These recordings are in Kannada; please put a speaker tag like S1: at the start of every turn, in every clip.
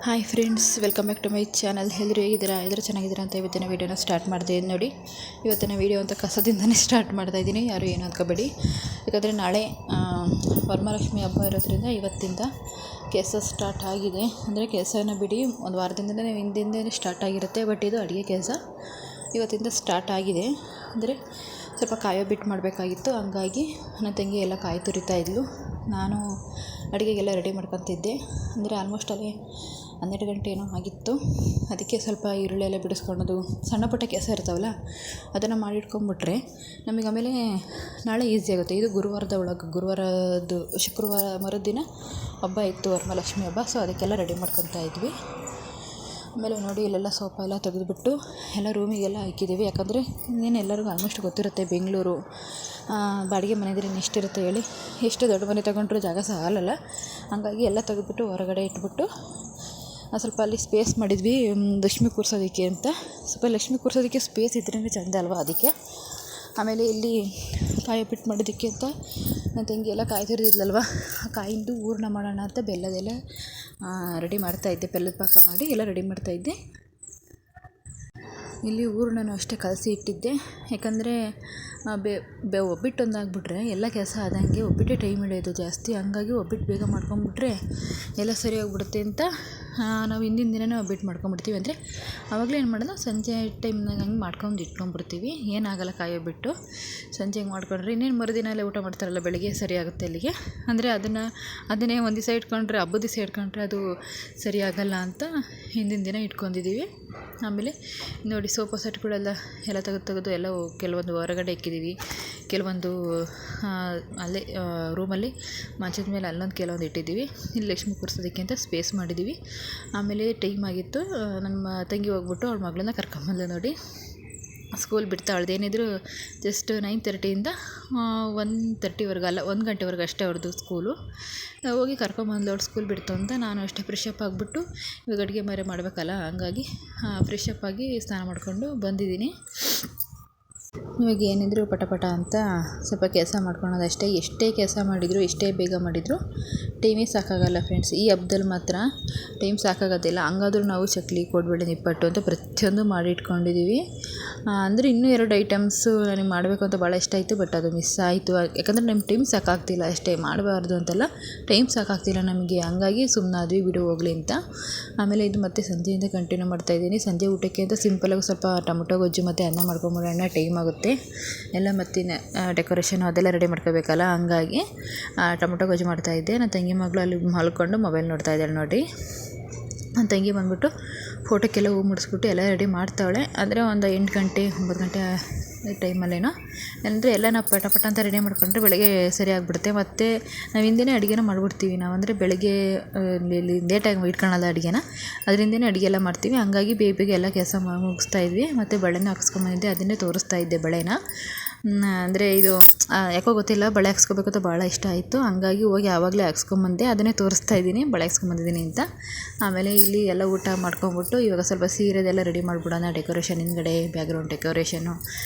S1: Hi friends, welcome back to my channel. ಎಲ್ಲರೂ ಹೇಗಿದ್ದೀರಾ? ಎಲ್ಲರೂ ಚೆನ್ನಾಗಿದ್ದೀರಾ ಅಂತ ಇವತ್ತಿನ ವೀಡಿಯೋನ ಸ್ಟಾರ್ಟ್ ಮಾಡ್ತಾಯಿದ್ದೀನಿ ನೋಡಿ. ಇವತ್ತಿನ ವೀಡಿಯೋ ಅಂತ ಕಸದಿಂದನೇ ಸ್ಟಾರ್ಟ್ ಮಾಡ್ತಾಯಿದ್ದೀನಿ, ಯಾರು ಏನು ಅಂದ್ಕೋಬೇಡಿ. ಯಾಕಂದರೆ ನಾಳೆ ವರಮಹಾಲಕ್ಷ್ಮಿ ಹಬ್ಬ ಇರೋದ್ರಿಂದ ಇವತ್ತಿಂದ ಕೆಲಸ ಸ್ಟಾರ್ಟ್ ಆಗಿದೆ. ಅಂದರೆ ಕೆಲಸನ ಬಿಡಿ, ಒಂದು ವಾರದಿಂದಲೇ ಹಿಂದಿಂದಲೇ ಸ್ಟಾರ್ಟ್ ಆಗಿರುತ್ತೆ. ಬಟ್ ಇದು ಅಡುಗೆ ಕೆಲಸ ಇವತ್ತಿಂದ ಸ್ಟಾರ್ಟ್ ಆಗಿದೆ. ಅಂದರೆ ಸ್ವಲ್ಪ ಕಾಯೋ ಬಿಟ್ಟು ಮಾಡಬೇಕಾಗಿತ್ತು, ಹಂಗಾಗಿ ನನ್ನ ತಂಗಿ ಎಲ್ಲ ಕಾಯಿ ತುರಿತಾ ಇದ್ಲು. ನಾನು ಅಡುಗೆಗೆಲ್ಲ ರೆಡಿ ಮಾಡ್ಕೊತಿದ್ದೆ. ಅಂದರೆ ಆಲ್ಮೋಸ್ಟ್ ಅಲ್ಲಿ 12 ಗಂಟೆ ಏನೋ ಆಗಿತ್ತು. ಅದಕ್ಕೆ ಸ್ವಲ್ಪ ಈರುಳ್ಳಿ ಎಲ್ಲ ಬಿಡಿಸ್ಕೊಳ್ಳೋದು, ಸಣ್ಣ ಪುಟ್ಟ ಕೆಲಸ ಇರ್ತಾವಲ್ಲ ಅದನ್ನು ಮಾಡಿಟ್ಕೊಂಡ್ಬಿಟ್ರೆ ನಮಗೆ ಆಮೇಲೆ ನಾಳೆ ಈಸಿ ಆಗುತ್ತೆ. ಇದು ಶುಕ್ರವಾರ ಮರುದಿನ ಹಬ್ಬ ಇತ್ತು, ವರಮಹಾಲಕ್ಷ್ಮಿ ಹಬ್ಬ. ಸೊ ಅದಕ್ಕೆಲ್ಲ ರೆಡಿ ಮಾಡ್ಕೊತಾ ಇದ್ವಿ. ಆಮೇಲೆ ನೋಡಿ, ಇಲ್ಲೆಲ್ಲ ಸೋಫಾ ಎಲ್ಲ ತೆಗೆದುಬಿಟ್ಟು ಎಲ್ಲ ರೂಮಿಗೆಲ್ಲ ಹಾಕಿದ್ದೀವಿ. ಯಾಕಂದರೆ ಇನ್ನೇನು ಎಲ್ಲರಿಗೂ ಆಲ್ಮೋಸ್ಟ್ ಗೊತ್ತಿರುತ್ತೆ, ಬೆಂಗಳೂರು ಬಾಡಿಗೆ ಮನೆ ಇದ್ರೆ ಎಷ್ಟಿರುತ್ತೆ ಹೇಳಿ. ಎಷ್ಟು ದೊಡ್ಡ ಮನೆ ತೊಗೊಂಡ್ರೂ ಜಾಗ ಸಾಲಲ್ಲ. ಹಂಗಾಗಿ ಎಲ್ಲ ತೆಗೆದುಬಿಟ್ಟು ಹೊರಗಡೆ ಇಟ್ಬಿಟ್ಟು ಸ್ವಲ್ಪ ಅಲ್ಲಿ ಸ್ಪೇಸ್ ಮಾಡಿದ್ವಿ ಲಕ್ಷ್ಮಿ ಕೂರಿಸೋದಕ್ಕೆ ಅಂತ. ಸ್ವಲ್ಪ ಲಕ್ಷ್ಮಿ ಕೂರಿಸೋದಕ್ಕೆ ಸ್ಪೇಸ್ ಇದ್ರೇ ಚೆಂದ ಅಲ್ವಾ, ಅದಕ್ಕೆ. ಆಮೇಲೆ ಇಲ್ಲಿ ಕಾಯಿ ಉಪ್ಪಿಟ್ಟು ಮಾಡೋದಕ್ಕೆ ಅಂತ ನನ್ನ ತಂಗಿ ಎಲ್ಲ ಕಾಯಿ ತುರಿದಿದ್ಲಲ್ವ, ಆ ಕಾಯಿಂದು ಹೂರಣ ಮಾಡೋಣ ಅಂತ ಬೆಲ್ಲದೆಲ್ಲ ರೆಡಿ ಮಾಡ್ತಾಯಿದ್ದೆ. ಬೆಲ್ಲದ ಪಾಕ ಮಾಡಿ ಎಲ್ಲ ರೆಡಿ ಮಾಡ್ತಾಯಿದ್ದೆ. ಇಲ್ಲಿ ಹೂರಣನೂ ಅಷ್ಟೇ ಕಲಸಿ ಇಟ್ಟಿದ್ದೆ. ಯಾಕಂದರೆ ಒಬ್ಬಿಟ್ಟು ಒಂದು ಆಗಿಬಿಟ್ರೆ ಎಲ್ಲ ಕೆಲಸ ಆದಂಗೆ, ಒಬ್ಬಿಟ್ಟೆ ಟೈಮ್ ಹಿಡಿಯೋದು ಜಾಸ್ತಿ. ಹಂಗಾಗಿ ಒಬ್ಬಿಟ್ಟು ಬೇಗ ಮಾಡ್ಕೊಂಬಿಟ್ರೆ ಎಲ್ಲ ಸರಿ ಹೋಗ್ಬಿಡುತ್ತೆ ಅಂತ ನಾವು ಹಿಂದಿನ ದಿನವೇ ಒಬ್ಬಿಟ್ಟು ಮಾಡ್ಕೊಂಬಿಡ್ತೀವಿ. ಅಂದರೆ ಆವಾಗಲೇ ಏನು ಮಾಡೋದು, ಸಂಜೆ ಟೈಮ್ನಾಗ ಹಂಗೆ ಮಾಡ್ಕೊಂಡು ಇಟ್ಕೊಂಡ್ಬಿಡ್ತೀವಿ. ಏನಾಗಲ್ಲ ಕಾಯಿ ಒಬ್ಬಿಟ್ಟು ಸಂಜೆಗೆ ಮಾಡ್ಕೊಂಡ್ರೆ ಇನ್ನೇನು ಮರುದಿನ ಎಲ್ಲ ಊಟ ಮಾಡ್ತಾರಲ್ಲ, ಬೆಳಗ್ಗೆ ಸರಿ ಆಗುತ್ತೆ ಅಲ್ಲಿಗೆ. ಅಂದರೆ ಅದನ್ನೇ ಒಂದು ದಿವಸ ಇಟ್ಕೊಂಡ್ರೆ, ಹಬ್ಬದ ದಿವಸ ಇಟ್ಕೊಂಡ್ರೆ ಅದು ಸರಿ ಆಗಲ್ಲ ಅಂತ ಹಿಂದಿನ ದಿನ ಇಟ್ಕೊಂಡಿದ್ದೀವಿ. ಆಮೇಲೆ ನೋಡಿ, ಸೋಫಾ ಸೆಟ್ಗಳೆಲ್ಲ ಎಲ್ಲ ತೆಗೆದು ಎಲ್ಲ ಕೆಲವೊಂದು ಹೊರಗಡೆ ಇಕ್ಕಿದ್ದೀವಿ. ಕೆಲವೊಂದು ಅಲ್ಲೇ ರೂಮಲ್ಲಿ ಮಂಚದ ಮೇಲೆ ಅಲ್ಲೊಂದು ಕೆಲವೊಂದು ಇಟ್ಟಿದ್ದೀವಿ. ಇಲ್ಲಿ ಲಕ್ಷ್ಮಿ ಕೂರಿಸೋದಕ್ಕೆ ಅಂತ ಸ್ಪೇಸ್ ಮಾಡಿದ್ದೀವಿ. ಆಮೇಲೆ ಟೈಮ್ ಆಗಿತ್ತು, ನಮ್ಮ ತಂಗಿ ಹೋಗ್ಬಿಟ್ಟು ಅವಳ ಮಗಳನ್ನ ಕರ್ಕೊಂಬಂದ್ಲು ನೋಡಿ. ಸ್ಕೂಲ್ ಬಿಡ್ತಾಳ್ದು ಏನಿದ್ರು ಜಸ್ಟ್ 9:30ಇಂದ 1:30ವರೆಗೂ, ಅಲ್ಲ 1 ಗಂಟೆವರೆಗೂ ಅಷ್ಟೇ ಅವ್ರದ್ದು ಸ್ಕೂಲು. ಹೋಗಿ ಕರ್ಕೊಂಬಂದ್ಲು. ಅವ್ಳು ಸ್ಕೂಲ್ ಬಿಡ್ತು ಅಂತ ನಾನು ಅಷ್ಟೇ ಫ್ರೆಶಪ್ ಆಗಿಬಿಟ್ಟು ಇವಾಗ ಅಡುಗೆ ಮಾಡಬೇಕಲ್ಲ, ಹಂಗಾಗಿ ಫ್ರೆಶಪ್ ಆಗಿ ಸ್ನಾನ ಮಾಡಿಕೊಂಡು ಬಂದಿದ್ದೀನಿ. ಇವಾಗ ಏನಿದ್ರು ಪಟ ಅಂತ ಸ್ವಲ್ಪ ಕೆಲಸ ಮಾಡ್ಕೊಳೋದಷ್ಟೇ. ಎಷ್ಟೇ ಕೆಲಸ ಮಾಡಿದರೂ, ಎಷ್ಟೇ ಬೇಗ ಮಾಡಿದರೂ ಟೈಮೇ ಸಾಕಾಗಲ್ಲ ಫ್ರೆಂಡ್ಸ್. ಈ ಹಬ್ದಲ್ಲಿ ಮಾತ್ರ ಟೈಮ್ ಸಾಕಾಗೋದಿಲ್ಲ. ಹಂಗಾದ್ರೂ ನಾವು ಚಕ್ಲಿ, ಕೋಡ್ಬಳೆ, ನಿಪ್ಪಟ್ಟು ಅಂತ ಪ್ರತಿಯೊಂದು ಮಾಡಿ ಇಟ್ಕೊಂಡಿದ್ದೀವಿ. ಅಂದರೆ ಇನ್ನೂ 2 ಐಟಮ್ಸು ನನಗೆ ಮಾಡಬೇಕು ಅಂತ ಭಾಳ ಇಷ್ಟ ಆಯಿತು, ಬಟ್ ಅದು ಮಿಸ್ ಆಯಿತು. ಯಾಕಂದರೆ ನಮ್ಗೆ ಟೈಮ್ ಸಾಕಾಗ್ತಿಲ್ಲ ಅಷ್ಟೇ, ಮಾಡಬಾರ್ದು ಅಂತಲ್ಲ, ಟೈಮ್ ಸಾಕಾಗ್ತಿಲ್ಲ ನಮಗೆ. ಹಂಗಾಗಿ ಸುಮ್ಮನಾದ್ವಿ, ಬಿಡು ಹೋಗಲಿ ಅಂತ. ಆಮೇಲೆ ಇದು ಮತ್ತೆ ಸಂಜೆಯಿಂದ ಕಂಟಿನ್ಯೂ ಮಾಡ್ತಾಯಿದ್ದೀನಿ. ಸಂಜೆ ಊಟಕ್ಕೆ ಅಂತ ಸಿಂಪಲಾಗಿ ಸ್ವಲ್ಪ ಟೊಮೊಟೊ ಗೊಜ್ಜು ಮತ್ತು ಅನ್ನ ಮಾಡ್ಕೊಂಬಿಡೋಣ, ಟೈಮ್ ಆಗುತ್ತೆ ಎಲ್ಲ. ಮತ್ತು ಡೆಕೋರೇಷನ್ ಅದೆಲ್ಲ ರೆಡಿ ಮಾಡ್ಕೋಬೇಕಲ್ಲ, ಹಂಗಾಗಿ ಟೊಮೊಟೊ ಗೊಜ್ಜು ಮಾಡ್ತಾಯಿದ್ದೆ. ನನ್ನ ತಂಗಿ ಮಗಳು ಅಲ್ಲಿ ಮಲ್ಕೊಂಡು ಮೊಬೈಲ್ ನೋಡ್ತಾ ಇದ್ದಾಳೆ ನೋಡಿ. ನನ್ನ ತಂಗಿ ಬಂದುಬಿಟ್ಟು ಫೋಟೋಕ್ಕೆಲ್ಲ ಹೂ ಮುಡಿಸ್ಬಿಟ್ಟು ಎಲ್ಲ ರೆಡಿ ಮಾಡ್ತಾವಳೆ. ಅಂದರೆ ಒಂದು 8 ಗಂಟೆ 9 ಗಂಟೆ ಟೈಮಲ್ಲೇನೋ. ಅಂದರೆ ಎಲ್ಲ ನಾವು ಪಟ ಅಂತ ರೆಡಿ ಮಾಡ್ಕೊಂಡ್ರೆ ಬೆಳಗ್ಗೆ ಸರಿ ಆಗಿಬಿಡುತ್ತೆ. ಮತ್ತು ನಾವು ಹಿಂದೆಯೇ ಅಡುಗೆನ ಮಾಡಿಬಿಡ್ತೀವಿ. ನಾವು ಅಂದರೆ ಬೆಳಗ್ಗೆ ಲೇಟಾಗಿ ಇಟ್ಕೊಳ್ಳೋಲ್ಲ ಅಡುಗೆನ, ಅದರಿಂದನೇ ಅಡುಗೆ ಎಲ್ಲ ಮಾಡ್ತೀವಿ. ಹಂಗಾಗಿ ಬೇಗ ಎಲ್ಲ ಕೆಲಸ ಮುಗಿಸ್ತಾಯಿದ್ವಿ. ಮತ್ತು ಬಳೆನ ಹಾಕ್ಸ್ಕೊಂಬಂದಿದ್ದೆ, ಅದನ್ನೇ ತೋರಿಸ್ತಾ ಇದ್ದೆ ಬಳೆನ. ಅಂದರೆ ಇದು ಯಾಕೋ ಗೊತ್ತಿಲ್ಲ, ಬಳೆ ಹಾಕ್ಸ್ಕೋಬೇಕು ಅಂತ ಭಾಳ ಇಷ್ಟ ಆಯಿತು. ಹಂಗಾಗಿ ಹೋಗಿ ಆವಾಗಲೇ ಹಾಕ್ಸ್ಕೊಂಬಂದೆ, ಅದನ್ನೇ ತೋರಿಸ್ತಾ ಇದ್ದೀನಿ ಬಳೆ ಹಾಕ್ಸ್ಕೊಂಬಂದಿದ್ದೀನಿ ಅಂತ. ಆಮೇಲೆ ಇಲ್ಲಿ ಎಲ್ಲ ಊಟ ಮಾಡ್ಕೊಂಬಿಟ್ಟು ಇವಾಗ ಸ್ವಲ್ಪ ಸೀರೆದೆಲ್ಲ ರೆಡಿ ಮಾಡಿಬಿಡೋಣ, ಡೆಕೋರೇಷನ್ ಹಿಂದ್ಗಡೆ ಬ್ಯಾಕ್ಗ್ರೌಂಡ್ ಡೆಕೋರೇಷನ್ನು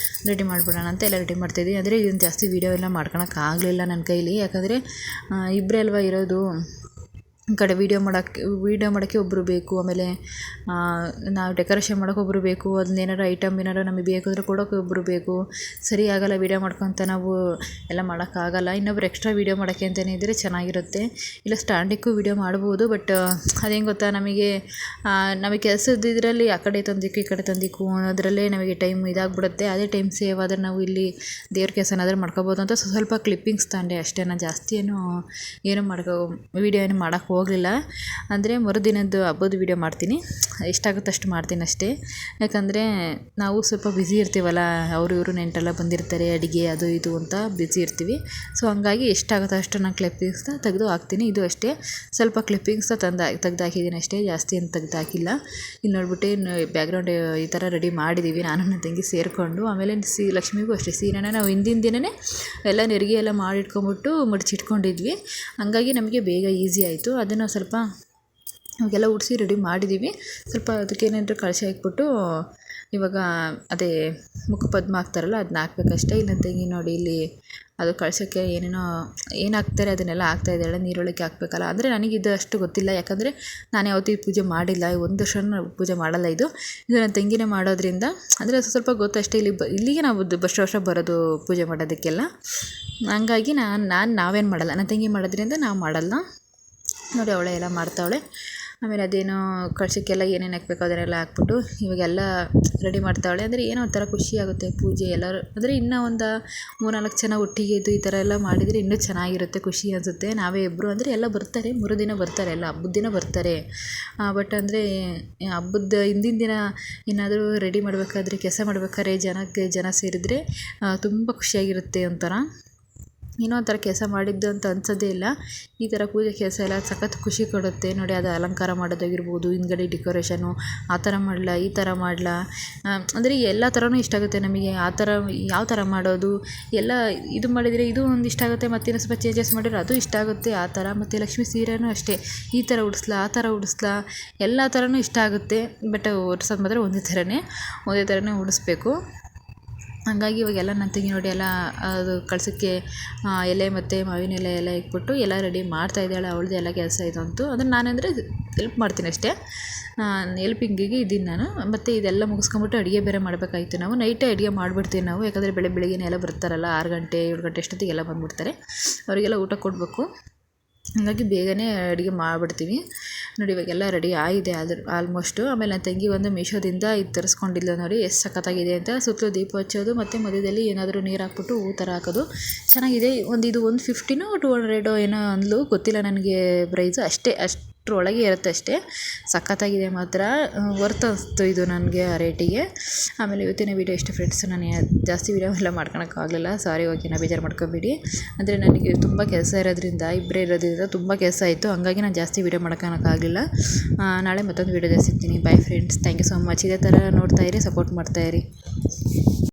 S1: ರೆಡಿ ಮಾಡಿಬಿಡೋಣ ಅಂತ ಎಲ್ಲ ರೆಡಿ ಮಾಡ್ತಾಯಿದ್ವಿ. ಅಂದರೆ ಇದನ್ನು ಜಾಸ್ತಿ ವೀಡಿಯೋ ಎಲ್ಲ ಮಾಡ್ಕೊಳಕ್ಕಾಗಲಿಲ್ಲ ನನ್ನ ಕೈಲಿ. ಯಾಕಂದರೆ ಇಬ್ಬರೇ ಅಲ್ವಾ ಇರೋದು. ಕಡೆ ವೀಡಿಯೋ ಮಾಡೋಕ್ಕೆ ಒಬ್ಬರು ಬೇಕು. ಆಮೇಲೆ ನಾವು ಡೆಕೋರೇಷನ್ ಮಾಡೋಕೆ ಒಬ್ಬರು ಬೇಕು. ಅದನ್ನೇನಾರು ಐಟಮ್ ಏನಾರು ನಮಗೆ ಬೇಕಾದರೆ ಕೊಡೋಕೆ ಒಬ್ಬರು ಬೇಕು. ಸರಿ ಆಗಲ್ಲ ವೀಡಿಯೋ ಮಾಡ್ಕೊತ ನಾವು ಎಲ್ಲ ಮಾಡೋಕ್ಕಾಗಲ್ಲ. ಇನ್ನೊಬ್ರು ಎಕ್ಸ್ಟ್ರಾ ವೀಡಿಯೋ ಮಾಡೋಕ್ಕೆ ಅಂತಲೇ ಇದ್ದರೆ ಚೆನ್ನಾಗಿರುತ್ತೆ. ಇಲ್ಲ ಸ್ಟ್ಯಾಂಡಿಗೂ ವೀಡಿಯೋ ಮಾಡ್ಬೋದು, ಬಟ್ ಅದೇನು ಗೊತ್ತಾ, ನಮಗೆ ಕೆಲಸದ ಇದರಲ್ಲಿ ಆ ಕಡೆ ತಂದಿಕ್ಕು ಈ ಕಡೆ ತಂದಿಕ್ಕು ಅನ್ನೋದ್ರಲ್ಲೇ ನಮಗೆ ಟೈಮ್ ಇದಾಗ್ಬಿಡುತ್ತೆ. ಅದೇ ಟೈಮ್ ಸೇವ್ ಆದರೆ ನಾವು ಇಲ್ಲಿ ದೇವ್ರ ಕೆಲಸನಾದರೂ ಮಾಡ್ಕೋಬೋದು ಅಂತ ಸ್ವಲ್ಪ ಕ್ಲಿಪ್ಪಿಂಗ್ಸ್ ತಗೊಂಡೆ ಅಷ್ಟೇ. ನಾನು ಜಾಸ್ತಿ ಏನು ವೀಡಿಯೋ ಏನು ಮಾಡೋಕ್ಕೆ ಹೋಗಲಿಲ್ಲ. ಅಂದರೆ ಮರುದಿನದ್ದು ಹಬ್ಬದ ವೀಡಿಯೋ ಮಾಡ್ತೀನಿ, ಎಷ್ಟಾಗುತ್ತೋ ಅಷ್ಟು ಮಾಡ್ತೀನಿ ಅಷ್ಟೇ. ಯಾಕಂದರೆ ನಾವು ಸ್ವಲ್ಪ ಬ್ಯುಸಿ ಇರ್ತೀವಲ್ಲ, ಇವರು ನೆಂಟರೆಲ್ಲ ಬಂದಿರ್ತಾರೆ, ಅಡುಗೆ ಅದು ಇದು ಅಂತ ಬ್ಯುಸಿ ಇರ್ತೀವಿ. ಸೊ ಹಂಗಾಗಿ ಎಷ್ಟಾಗುತ್ತೋ ಅಷ್ಟು ನಾನು ಕ್ಲಿಪ್ಪಿಂಗ್ಸ್ನ ತೆಗೆದು ಹಾಕ್ತೀನಿ. ಇದು ಅಷ್ಟೇ, ಸ್ವಲ್ಪ ಕ್ಲಿಪ್ಪಿಂಗ್ಸ್ನ ತೆಗ್ದು ಹಾಕಿದ್ದೀನಿ ಅಷ್ಟೇ, ಜಾಸ್ತಿ ಏನು ತೆಗ್ದು ಹಾಕಿಲ್ಲ. ಇಲ್ಲಿ ನೋಡ್ಬಿಟ್ಟು ಬ್ಯಾಕ್ಗ್ರೌಂಡ್ ಈ ಥರ ರೆಡಿ ಮಾಡಿದ್ದೀವಿ, ನಾನು ನನ್ನ ತಂಗಿ ಸೇರಿಕೊಂಡು. ಆಮೇಲೆ ಲಕ್ಷ್ಮಿಗೂ ಅಷ್ಟೇ ಸೀರೆನ ನಾವು ಹಿಂದಿನ ದಿನವೇ ಎಲ್ಲ ನೆರಿಗೆ ಎಲ್ಲ ಮಾಡಿಟ್ಕೊಂಬಿಟ್ಟು ಮಡಚಿಟ್ಕೊಂಡಿದ್ವಿ. ಹಂಗಾಗಿ ನಮಗೆ ಬೇಗ ಈಸಿ ಆಯಿತು. ಅದನ್ನು ಸ್ವಲ್ಪ ಅವಾಗೆಲ್ಲ ಉಡಿಸಿ ರೆಡಿ ಮಾಡಿದ್ದೀವಿ. ಸ್ವಲ್ಪ ಅದಕ್ಕೇನಾದರೂ ಕಳಶ ಹಾಕ್ಬಿಟ್ಟು ಇವಾಗ ಅದೇ ಮುಖಪದ್ಮ ಹಾಕ್ತಾರಲ್ಲ ಅದನ್ನ ಹಾಕ್ಬೇಕಷ್ಟೇ. ಇಲ್ಲ ತಂಗಿ ನೋಡಿ ಇಲ್ಲಿ ಅದು ಕಳಶಕ್ಕೆ ಏನೇನೋ ಏನು ಹಾಕ್ತಾರೆ ಅದನ್ನೆಲ್ಲ ಹಾಕ್ತಾಯಿದ್ದಾಳೆ. ನೀರೊಳಕ್ಕೆ ಹಾಕ್ಬೇಕಲ್ಲ ಅಂದರೆ ನನಗಿದು ಅಷ್ಟು ಗೊತ್ತಿಲ್ಲ, ಯಾಕಂದರೆ ನಾನು ಯಾವತ್ತೂ ಈ ಪೂಜೆ ಮಾಡಿಲ್ಲ. ಒಂದು ವರ್ಷನೂ ಪೂಜೆ ಮಾಡಲ್ಲ. ಇದು ನನ್ನ ತಂಗಿನೇ ಮಾಡೋದ್ರಿಂದ ಅಂದರೆ ಸ್ವಲ್ಪ ಗೊತ್ತಷ್ಟೇ. ಇಲ್ಲಿಗೆ ನಾವು ವರ್ಷ ಬರೋದು ಪೂಜೆ ಮಾಡೋದಕ್ಕೆಲ್ಲ. ಹಂಗಾಗಿ ನಾವೇನು ಮಾಡಲ್ಲ, ನನ್ನ ತಂಗಿ ಮಾಡೋದ್ರಿಂದ ನಾವು ಮಾಡಲ್ಲ. ನೋಡಿ ಅವಳೆ ಎಲ್ಲ ಮಾಡ್ತಾವಳೆ. ಆಮೇಲೆ ಅದೇನೋ ಕಳಶಕ್ಕೆಲ್ಲ ಏನೇನು ಹಾಕ್ಬೇಕು ಅದನ್ನೆಲ್ಲ ಹಾಕ್ಬಿಟ್ಟು ಇವಾಗೆಲ್ಲ ರೆಡಿ ಮಾಡ್ತಾವಳೆ. ಅಂದರೆ ಏನೋ ಒಂಥರ ಖುಷಿ ಆಗುತ್ತೆ ಪೂಜೆ ಎಲ್ಲರೂ ಅಂದರೆ ಇನ್ನೂ ಒಂದು 3-4 ಜನ ಒಟ್ಟಿಗೆ ಇದ್ದು ಈ ಥರ ಎಲ್ಲ ಮಾಡಿದರೆ ಇನ್ನೂ ಚೆನ್ನಾಗಿರುತ್ತೆ, ಖುಷಿ ಅನಿಸುತ್ತೆ. ನಾವೇ ಇಬ್ಬರು ಅಂದರೆ ಎಲ್ಲ ಬರ್ತಾರೆ, 3 ದಿನ ಬರ್ತಾರೆ, ಎಲ್ಲ ಹಬ್ಬದ ದಿನ ಬರ್ತಾರೆ. ಬಟ್ ಅಂದರೆ ಹಬ್ಬದ ಹಿಂದಿನ ದಿನ ಏನಾದರೂ ರೆಡಿ ಮಾಡಬೇಕಾದ್ರೆ, ಕೆಲಸ ಮಾಡ್ಬೇಕಾದ್ರೆ ಜನ ಸೇರಿದರೆ ತುಂಬ ಖುಷಿಯಾಗಿರುತ್ತೆ. ಒಂಥರ ಏನೋ ಒಂಥರ ಕೆಲಸ ಮಾಡಿದ್ದು ಅಂತ ಅನ್ಸೋದೇ ಇಲ್ಲ. ಈ ಥರ ಪೂಜೆ ಕೆಲಸ ಎಲ್ಲ ಸಖತ್ ಖುಷಿ ಕೊಡುತ್ತೆ. ನೋಡಿ ಅದು ಅಲಂಕಾರ ಮಾಡೋದಾಗಿರ್ಬೋದು, ಹಿಂದ್ಗಡೆ ಡೆಕೋರೇಷನು ಆ ಥರ ಮಾಡಲಾ ಈ ಥರ ಮಾಡಲಾ ಅಂದರೆ ಎಲ್ಲ ಥರನೂ ಇಷ್ಟ ಆಗುತ್ತೆ ನಮಗೆ. ಆ ಥರ ಯಾವ ಥರ ಮಾಡೋದು ಎಲ್ಲ ಇದು ಮಾಡಿದರೆ ಇದು ಒಂದು ಇಷ್ಟ ಆಗುತ್ತೆ, ಮತ್ತು ಇನ್ನೂ ಸ್ವಲ್ಪ ಚೇಂಜಸ್ ಮಾಡಿದ್ರೆ ಅದು ಇಷ್ಟ ಆಗುತ್ತೆ ಆ ಥರ. ಮತ್ತು ಲಕ್ಷ್ಮೀ ಸೀರೆನೂ ಅಷ್ಟೇ, ಈ ಥರ ಉಡಿಸ್ಲಾ ಆ ಥರ ಉಡಿಸ್ಲಾ ಎಲ್ಲ ಥರನೂ ಇಷ್ಟ ಆಗುತ್ತೆ. ಬಟ್ ಉಡ್ಸೋದು ಮಾತ್ರ ಒಂದೇ ಥರನೇ ಉಡಿಸ್ಬೇಕು. ಹಂಗಾಗಿ ಇವಾಗೆಲ್ಲ ನನ್ನ ತಂಗಿ ನೋಡಿ ಎಲ್ಲ ಅದು ಕಳಸಕ್ಕೆ ಎಲೆ ಮತ್ತು ಮಾವಿನ ಎಲೆ ಎಲ್ಲ ಇಟ್ಬಿಟ್ಟು ಎಲ್ಲ ರೆಡಿ ಮಾಡ್ತಾಯಿದ್ದಾಳೆ. ಅವಳದ್ದು ಎಲ್ಲ ಕೆಲಸ ಇದು ಅಂತು. ಅದನ್ನು ನಾನಂದರೆ ಹೆಲ್ಪ್ ಮಾಡ್ತೀನಿ ಅಷ್ಟೇ, ಹೆಲ್ಪಿಂಗಿಗೆ ಇದ್ದೀನಿ ನಾನು. ಮತ್ತು ಇದೆಲ್ಲ ಮುಗಿಸ್ಕೊಂಬಿಟ್ಟು ಅಡುಗೆ ಬೇರೆ ಮಾಡಬೇಕಾಗಿತ್ತು. ನಾವು ನೈಟೇ ಅಡುಗೆ ಮಾಡಿಬಿಡ್ತೀವಿ ನಾವು, ಯಾಕಂದರೆ ಬೆಳಗ್ಗೆನೇ ಎಲ್ಲ ಬರ್ತಾರಲ್ಲ 6 ಗಂಟೆ 7 ಗಂಟೆ ಅಷ್ಟೊತ್ತಿಗೆಲ್ಲ ಬಂದುಬಿಡ್ತಾರೆ. ಅವರಿಗೆಲ್ಲ ಊಟ ಕೊಡಬೇಕು. ಹಾಗಾಗಿ ಬೇಗನೆ ಅಡುಗೆ ಮಾಡಿಬಿಡ್ತೀವಿ. ನೋಡಿ ಇವಾಗೆಲ್ಲ ರೆಡಿ ಆಗಿದೆ ಆಲ್ಮೋಸ್ಟು. ಆಮೇಲೆ ನನ್ನ ತಂಗಿ ಒಂದು ಮೀಶೋದಿಂದ ಇದು ತರಿಸ್ಕೊಂಡಿಲ್ಲ ನೋಡಿ, ಎಷ್ಟು ಸಖತ್ತಾಗಿದೆ ಅಂತ. ಸುತ್ತಲೂ ದೀಪ ಹಚ್ಚೋದು ಮತ್ತು ಮಧ್ಯದಲ್ಲಿ ಏನಾದರೂ ನೀರು ಹಾಕ್ಬಿಟ್ಟು ಹೂ ಥರ ಹಾಕೋದು ಚೆನ್ನಾಗಿದೆ. ಇದು 150ನೋ 200 ಏನೋ ಅಂದ್ಲು, ಗೊತ್ತಿಲ್ಲ ನನಗೆ ಪ್ರೈಸು. ಅಷ್ಟರೊಳಗೆ ಇರುತ್ತೆ ಅಷ್ಟೇ. ಸಖತ್ತಾಗಿದೆ ಮಾತ್ರ, ವರ್ತ್ ಅನಿಸ್ತು ಇದು ನನಗೆ ಆ ರೇಟಿಗೆ. ಆಮೇಲೆ ಇವತ್ತಿನ ವೀಡಿಯೋ ಇಷ್ಟ ಫ್ರೆಂಡ್ಸ್. ನಾನು ಜಾಸ್ತಿ ವೀಡಿಯೋ ಎಲ್ಲ ಮಾಡ್ಕೊಳಕ್ಕಾಗಲಿಲ್ಲ, ಸಾರಿ, ಓಕೆನಾ, ಬೇಜಾರು ಮಾಡ್ಕೊಬೇಡಿ. ಅಂದರೆ ನನಗೆ ತುಂಬ ಕೆಲಸ ಇರೋದ್ರಿಂದ, ಇಬ್ಬರೇ ಇರೋದ್ರಿಂದ ತುಂಬ ಕೆಲಸ ಆಯಿತು. ಹಂಗಾಗಿ ನಾನು ಜಾಸ್ತಿ ವೀಡಿಯೋ ಮಾಡ್ಕೊಳಕ್ಕಾಗಲಿಲ್ಲ. ನಾಳೆ ಮತ್ತೊಂದು ವೀಡಿಯೋದಲ್ಲಿ ಸಿಗ್ತೀನಿ. Bye friends, thank you so much. ಇದೇ ಥರ ನೋಡ್ತಾಯಿರಿ, ಸಪೋರ್ಟ್ ಮಾಡ್ತಾಯಿರಿ.